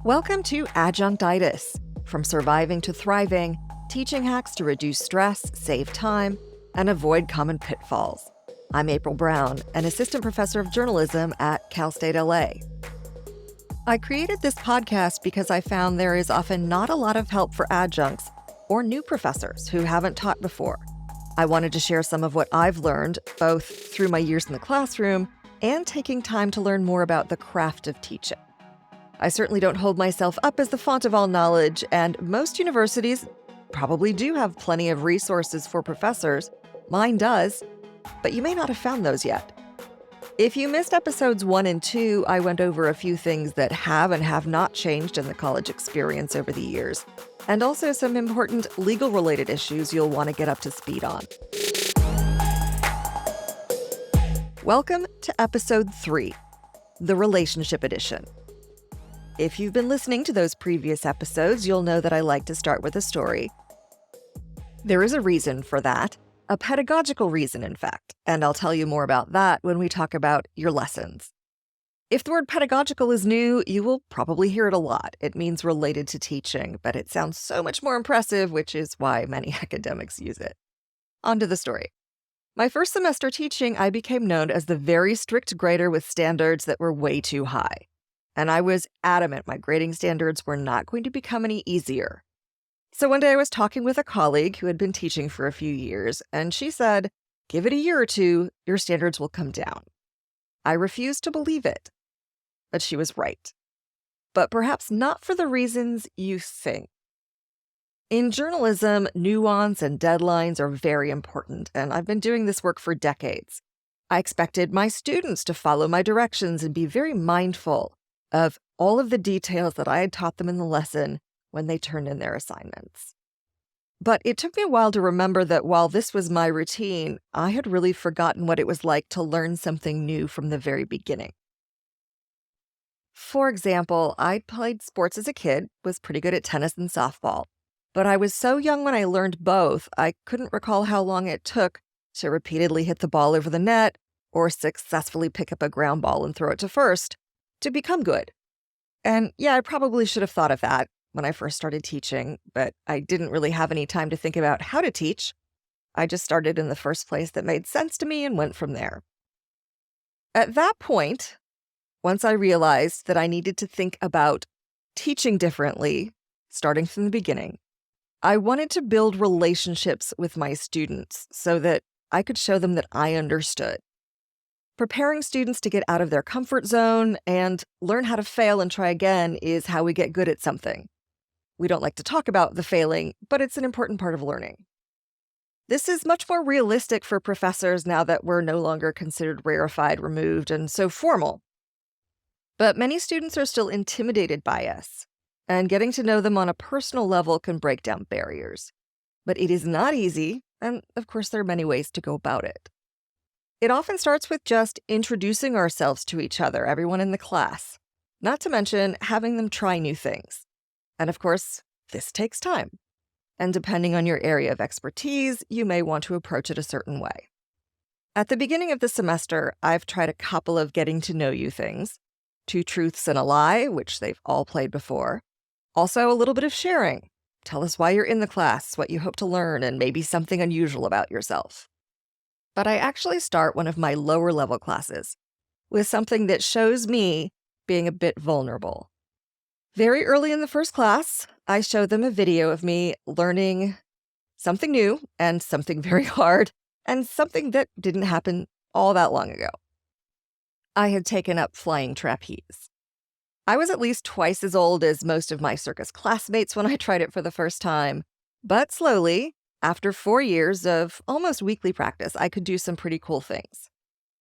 Welcome to Adjunctitis. From surviving to thriving, teaching hacks to reduce stress, save time, and avoid common pitfalls. I'm April Brown, an assistant professor of journalism at Cal State LA. I created this podcast because I found there is often not a lot of help for adjuncts or new professors who haven't taught before. I wanted to share some of what I've learned, both through my years in the classroom and taking time to learn more about the craft of teaching. I certainly don't hold myself up as the font of all knowledge, and most universities probably do have plenty of resources for professors. Mine does, but you may not have found those yet. If you missed episodes 1 and 2, I went over a few things that have and have not changed in the college experience over the years, and also some important legal-related issues you'll want to get up to speed on. Welcome to episode 3, the Relationship Edition. If you've been listening to those previous episodes, you'll know that I like to start with a story. There is a reason for that, a pedagogical reason, in fact, and I'll tell you more about that when we talk about your lessons. If the word pedagogical is new, you will probably hear it a lot. It means related to teaching, but it sounds so much more impressive, which is why many academics use it. On to the story. My first semester teaching, I became known as the very strict grader with standards that were way too high. And I was adamant my grading standards were not going to become any easier. So one day I was talking with a colleague who had been teaching for a few years, and she said, "Give it a year or two, your standards will come down." I refused to believe it, but she was right. But perhaps not for the reasons you think. In journalism, nuance and deadlines are very important, and I've been doing this work for decades. I expected my students to follow my directions and be very mindful of all of the details that I had taught them in the lesson when they turned in their assignments. But it took me a while to remember that while this was my routine, I had really forgotten what it was like to learn something new from the very beginning. For example, I played sports as a kid, was pretty good at tennis and softball, but I was so young when I learned both, I couldn't recall how long it took to repeatedly hit the ball over the net or successfully pick up a ground ball and throw it to first to become good. And yeah, I probably should have thought of that when I first started teaching, but I didn't really have any time to think about how to teach. I just started in the first place that made sense to me and went from there. At that point, once I realized that I needed to think about teaching differently, starting from the beginning, I wanted to build relationships with my students so that I could show them that I understood. Preparing students to get out of their comfort zone and learn how to fail and try again is how we get good at something. We don't like to talk about the failing, but it's an important part of learning. This is much more realistic for professors now that we're no longer considered rarefied, removed, and so formal. But many students are still intimidated by us, and getting to know them on a personal level can break down barriers. But it is not easy, and of course there are many ways to go about it. It often starts with just introducing ourselves to each other, everyone in the class, not to mention having them try new things. And of course, this takes time. And depending on your area of expertise, you may want to approach it a certain way. At the beginning of the semester, I've tried a couple of getting to know you things. 2 truths and a lie, which they've all played before. Also, a little bit of sharing. Tell us why you're in the class, what you hope to learn, and maybe something unusual about yourself. But I actually start one of my lower level classes with something that shows me being a bit vulnerable. Very early in the first class, I show them a video of me learning something new and something very hard and something that didn't happen all that long ago. I had taken up flying trapeze. I was at least twice as old as most of my circus classmates when I tried it for the first time, but slowly, after 4 years of almost weekly practice, I could do some pretty cool things.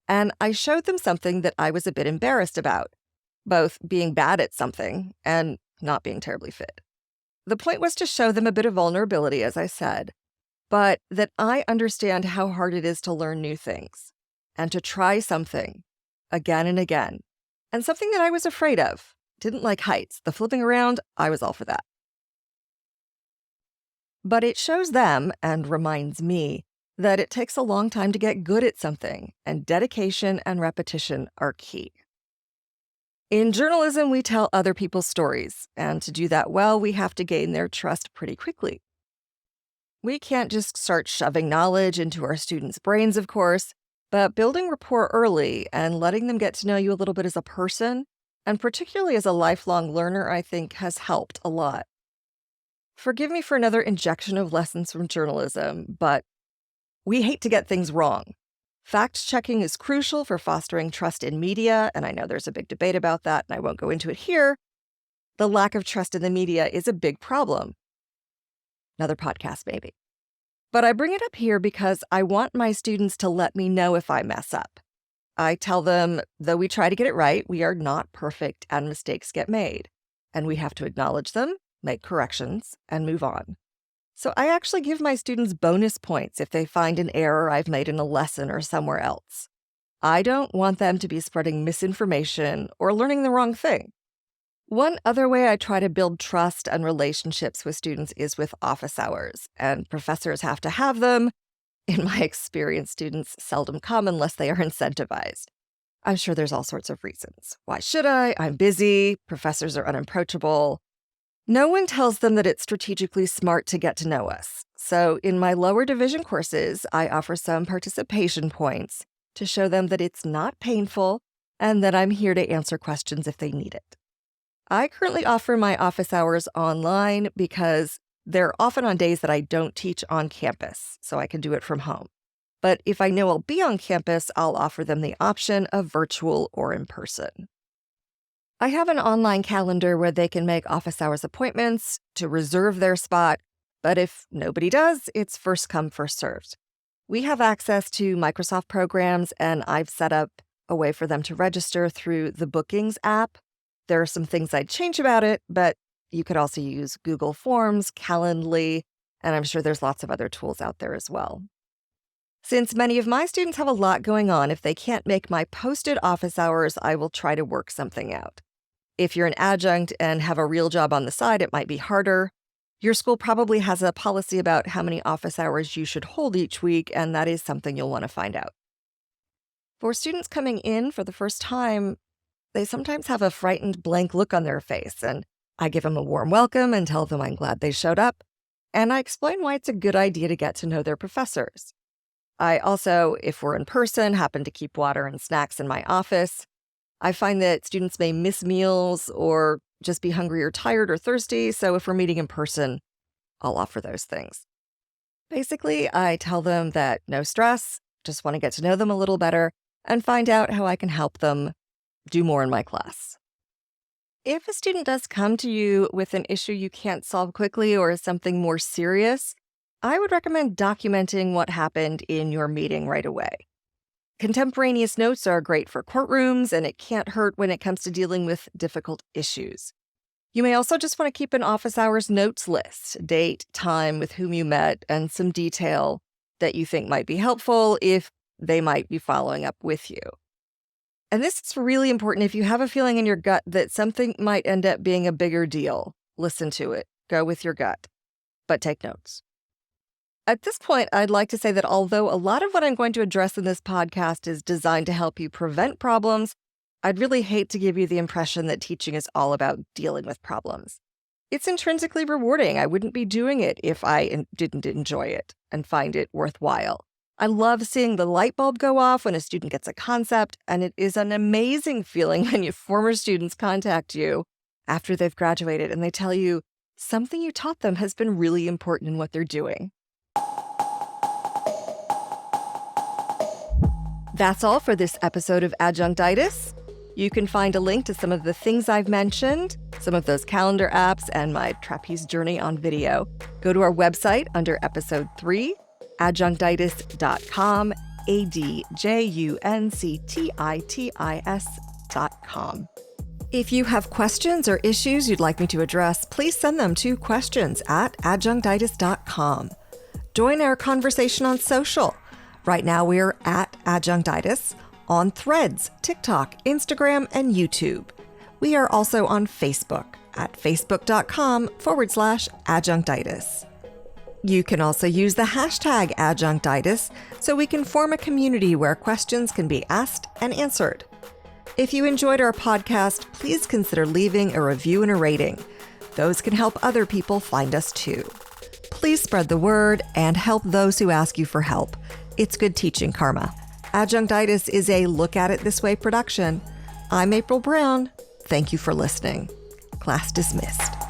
And I showed them something that I was a bit embarrassed about, both being bad at something and not being terribly fit. The point was to show them a bit of vulnerability, as I said, but that I understand how hard it is to learn new things and to try something again and again, and something that I was afraid of. Didn't like heights. The flipping around, I was all for that. But it shows them, and reminds me, that it takes a long time to get good at something, and dedication and repetition are key. In journalism, we tell other people's stories, and to do that well, we have to gain their trust pretty quickly. We can't just start shoving knowledge into our students' brains, of course, but building rapport early and letting them get to know you a little bit as a person, and particularly as a lifelong learner, I think has helped a lot. Forgive me for another injection of lessons from journalism, but we hate to get things wrong. Fact-checking is crucial for fostering trust in media, and I know there's a big debate about that, and I won't go into it here. The lack of trust in the media is a big problem. Another podcast, maybe. But I bring it up here because I want my students to let me know if I mess up. I tell them, though we try to get it right, we are not perfect and mistakes get made, and we have to acknowledge them, make corrections, and move on. So I actually give my students bonus points if they find an error I've made in a lesson or somewhere else. I don't want them to be spreading misinformation or learning the wrong thing. One other way I try to build trust and relationships with students is with office hours, and professors have to have them. In my experience, students seldom come unless they are incentivized. I'm sure there's all sorts of reasons. Why should I? I'm busy. Professors are unapproachable. No one tells them that it's strategically smart to get to know us. So in my lower division courses, I offer some participation points to show them that it's not painful and that I'm here to answer questions if they need it. I currently offer my office hours online because they're often on days that I don't teach on campus, so I can do it from home. But if I know I'll be on campus, I'll offer them the option of virtual or in person. I have an online calendar where they can make office hours appointments to reserve their spot, but if nobody does, it's first come, first served. We have access to Microsoft programs, and I've set up a way for them to register through the Bookings app. There are some things I'd change about it, but you could also use Google Forms, Calendly, and I'm sure there's lots of other tools out there as well. Since many of my students have a lot going on, if they can't make my posted office hours, I will try to work something out. If you're an adjunct and have a real job on the side, it might be harder. Your school probably has a policy about how many office hours you should hold each week, and that is something you'll want to find out. For students coming in for the first time, they sometimes have a frightened, blank look on their face, and I give them a warm welcome and tell them I'm glad they showed up, and I explain why it's a good idea to get to know their professors. I also, if we're in person, happen to keep water and snacks in my office. I find that students may miss meals or just be hungry or tired or thirsty, so if we're meeting in person, I'll offer those things. Basically, I tell them that no stress, just want to get to know them a little better and find out how I can help them do more in my class. If a student does come to you with an issue you can't solve quickly or something more serious, I would recommend documenting what happened in your meeting right away. Contemporaneous notes are great for courtrooms, and it can't hurt when it comes to dealing with difficult issues. You may also just want to keep an office hours notes list, date, time, with whom you met, and some detail that you think might be helpful if they might be following up with you. And this is really important if you have a feeling in your gut that something might end up being a bigger deal. Listen to it. Go with your gut. But take notes. At this point, I'd like to say that although a lot of what I'm going to address in this podcast is designed to help you prevent problems, I'd really hate to give you the impression that teaching is all about dealing with problems. It's intrinsically rewarding. I wouldn't be doing it if I didn't enjoy it and find it worthwhile. I love seeing the light bulb go off when a student gets a concept, and it is an amazing feeling when your former students contact you after they've graduated and they tell you something you taught them has been really important in what they're doing. That's all for this episode of Adjunctitis. You can find a link to some of the things I've mentioned, some of those calendar apps, and my trapeze journey on video. Go to our website under episode 3, adjunctitis.com, adjunctitis.com. If you have questions or issues you'd like me to address, please send them to questions@adjunctitis.com. Join our conversation on social. Right now we're at Adjunctitis on Threads, TikTok, Instagram, and YouTube. We are also on Facebook at facebook.com/adjunctitis. You can also use the hashtag Adjunctitis so we can form a community where questions can be asked and answered. If you enjoyed our podcast, please consider leaving a review and a rating. Those can help other people find us too. Please spread the word and help those who ask you for help. It's good teaching karma. Adjunctitis is a Look at It This Way production. I'm April Brown. Thank you for listening. Class dismissed.